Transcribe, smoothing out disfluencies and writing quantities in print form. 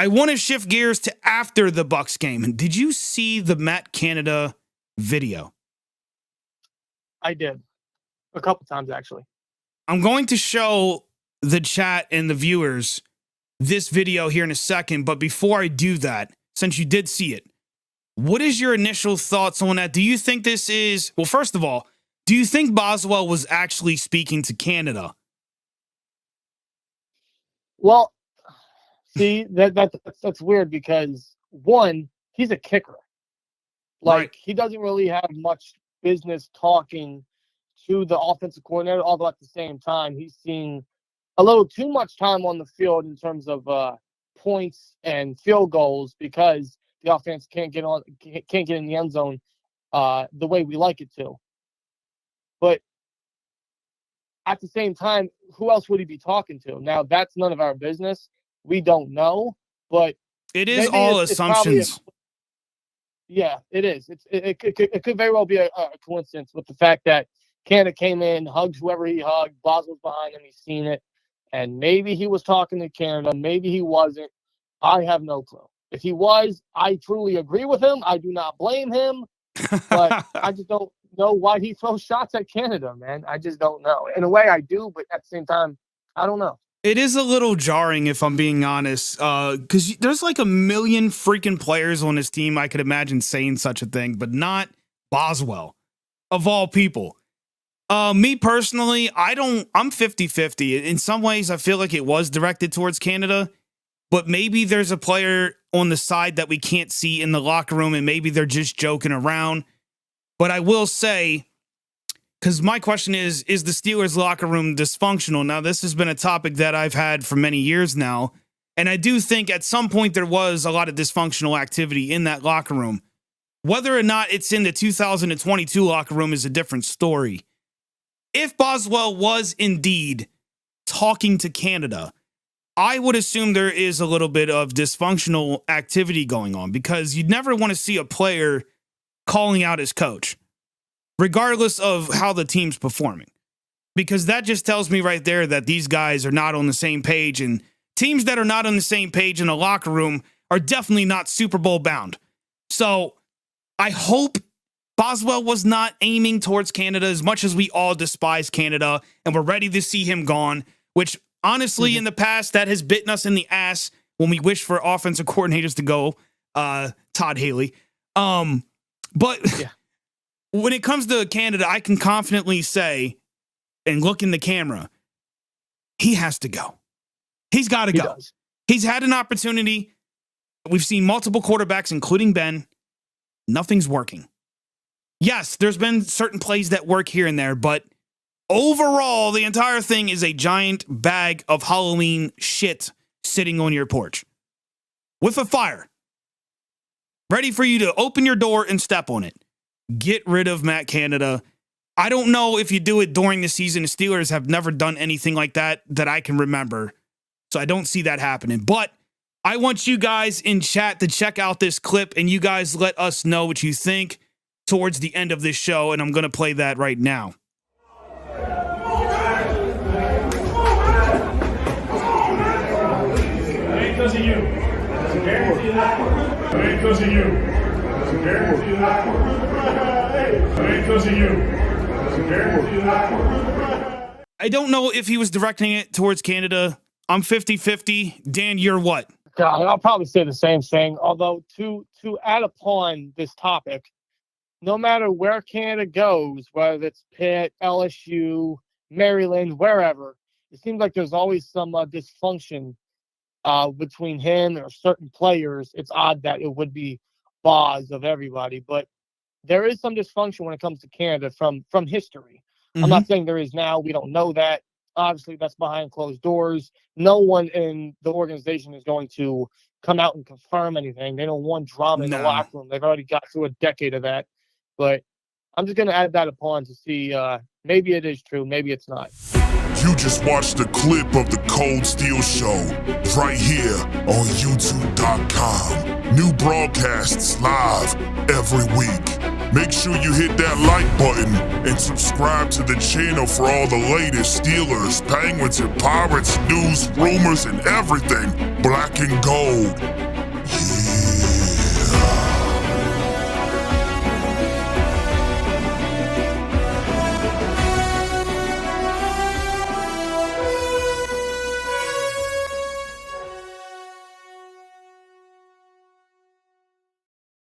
I want to shift gears to after the Bucs game. Did you see the Matt Canada video? I did. A couple times, actually. I'm going to show the chat and the viewers this video here in a second. But before I do that, since you did see it, what is your initial thoughts on that? Do you think this is, well, first of all, do you think Boswell was actually speaking to Canada? Well, see, that's weird because, one, he's a kicker. Right. He doesn't really have much business talking to the offensive coordinator, although at the same time, he's seen a little too much time on the field in terms of points and field goals because the offense can't get in the end zone the way we like it to. But at the same time, who else would he be talking to? Now, that's none of our business. We don't know, but it is all assumptions. Yeah, it is. It could very well be a coincidence with the fact that Canada came in, hugged whoever he hugged, Boswell's behind him, he's seen it, and maybe he was talking to Canada, maybe he wasn't. I have no clue. If he was, I truly agree with him. I do not blame him, but I just don't know why he throws shots at Canada, man. I just don't know. In a way, I do, but at the same time, I don't know. It is a little jarring, if I'm being honest, because there's like a million freaking players on this team I could imagine saying such a thing, but not Boswell, of all people. Me personally, I'm 50-50. In some ways, I feel like it was directed towards Canada, but maybe there's a player on the side that we can't see in the locker room, and maybe they're just joking around. But I will say, because my question is the Steelers locker room dysfunctional? Now, this has been a topic that I've had for many years now, and I do think at some point there was a lot of dysfunctional activity in that locker room. Whether or not it's in the 2022 locker room is a different story. If Boswell was indeed talking to Canada, I would assume there is a little bit of dysfunctional activity going on because you'd never want to see a player calling out his coach, regardless of how the team's performing, because that just tells me right there that these guys are not on the same page, and teams that are not on the same page in a locker room are definitely not Super Bowl bound. So I hope Boswell was not aiming towards Canada as much as we all despise Canada and we're ready to see him gone, which honestly, in the past, that has bitten us in the ass when we wish for offensive coordinators to go, Todd Haley. But yeah. When it comes to Canada, I can confidently say and look in the camera, he has to go. He's got to go. He's had an opportunity. We've seen multiple quarterbacks, including Ben. Nothing's working. Yes, there's been certain plays that work here and there, but overall, the entire thing is a giant bag of Halloween shit sitting on your porch with a fire, ready for you to open your door and step on it. Get rid of Matt Canada. I don't know if you do it during the season. The Steelers have never done anything like that I can remember, so I don't see that happening. But I want you guys in chat to check out this clip, and you guys let us know what you think towards the end of this show, and I'm going to play that right now. Because of you. I guarantee that. It ain't because of you. I guarantee that. It ain't because of you. I guarantee that. I don't know if he was directing it towards Canada. I'm 50-50. Dan, you're what? God, I'll probably say the same thing. Although to add upon this topic, no matter where Canada goes, whether it's Pitt, LSU, Maryland, wherever, it seems like there's always some dysfunction between him or certain players. It's odd that it would be Boz of everybody, but there is some dysfunction when it comes to Canada from history. Mm-hmm. I'm not saying there is now. We don't know that. Obviously, that's behind closed doors. No one in the organization is going to come out and confirm anything. They don't want drama in the locker room. They've already got through a decade of that. But I'm just going to add that upon to see maybe it is true, maybe it's not. You just watched a clip of the Kold Steel Show right here on YouTube.com. New broadcasts live every week. Make sure you hit that like button and subscribe to the channel for all the latest Steelers, Penguins, and Pirates news, rumors, and everything black and gold.